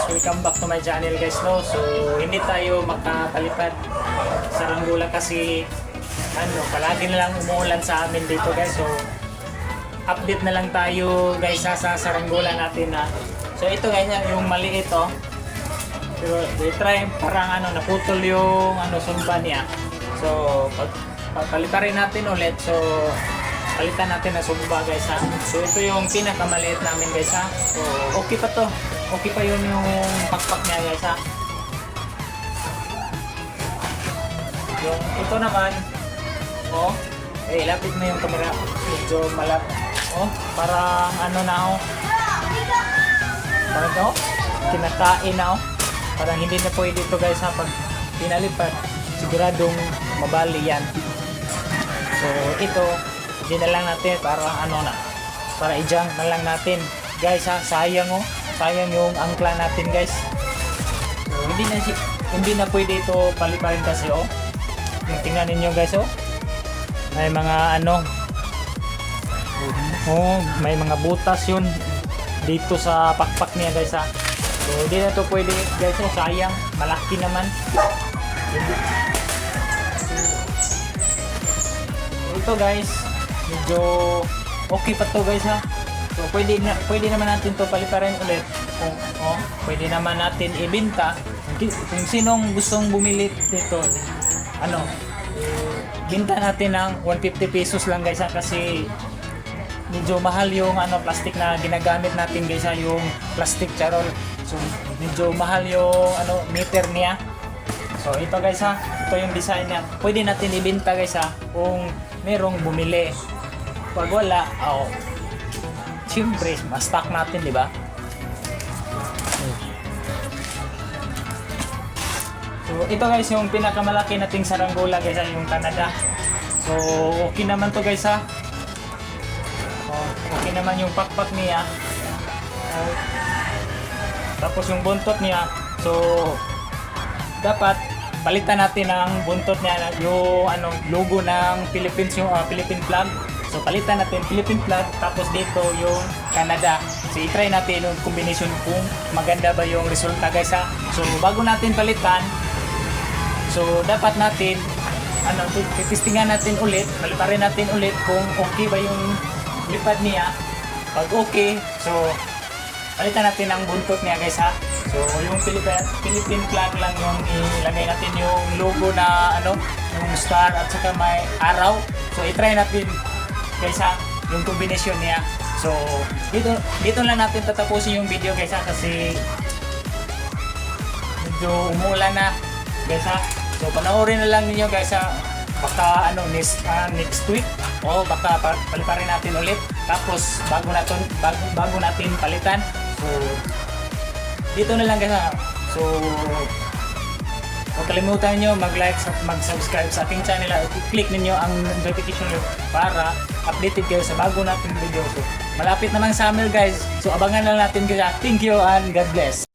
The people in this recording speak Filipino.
welcome back to my channel guys, no. So hindi tayo makapalipad sa Ranggola kasi palagi na lang umuulan sa amin dito guys. So update na lang tayo guys sa Ranggola natin na. So ito guys, yung maliit oh. Pero try parang naputol yung sumba niya. So palitan rin natin ulit. So palitan natin na sumba guys ha. So ito yung pinakamaliit namin guys ha. So okay pa to. Okay pa yun yung pakpak niya guys ha. Yung ito naman oh, lapit na yung camera. Medyo malap. Oh, parang na oh. Parang oh, kinakain na oh. Parang hindi na pwede ito guys ha. Pag pinalipat, siguradong mabali yan. So ito hindi na lang natin para para i-junk na lang natin guys ha. Sayang oh, sayang yung angkla natin guys. So, hindi na pwede ito paliparin kasi oh. Yung tingnan ninyo guys oh, may mga oh, may mga butas yun dito sa pakpak niya guys ha. So hindi na to pwede guys oh, sayang, malaki naman. Ito guys, medyo okay pa to guys ha. So pwede naman natin to paliparin ulit. Oh, pwede naman natin ibenta. Kung sinong gustong bumili dito, binta natin ng 150 pesos lang guys ha, kasi medyo mahal yung plastic na ginagamit natin guys ha, yung plastic charol. So medyo mahal yung meter niya. So ito guys ha, ito yung design niya. Pwede natin ibenta guys ha kung merong bumili. Pag wala, siyempre ma-stock natin, di ba? So ito guys yung pinakamalaki nating saranggola guys ha, yung Canada. So okay naman to guys ha. Okay naman yung pakpak niya. Tapos yung buntot niya. So dapat palitan natin ang buntot niya, yung logo ng Philippines, yung Philippine flag. So palitan natin Philippine flag, tapos dito yung Canada. So i-try natin yung combination kung maganda ba yung resulta guys ha. So bago natin palitan, so dapat natin testingan natin ulit, paliparin natin ulit kung okay ba yung lipad niya. Pag okay, so palitan natin ang buntot niya guys ha. So yung Philippine flag lang yung ilagay natin, yung logo na yung star at saka may araw. So i-try natin guys ha, yung combination niya. So dito lang natin tatapusin yung video guys ha, kasi medyo umuulan na guys ha. So panoorin na lang ninyo guys ha. Baka next week o baka paliparin natin ulit, tapos bago natin palitan. So dito na lang guys ha. So huwag kalimutan nyo mag-like at mag-subscribe sa aking channel at i-click ninyo ang notification para updated kayo sa bago nating video. So malapit namang summer guys, so abangan na natin guys. Thank you and God bless.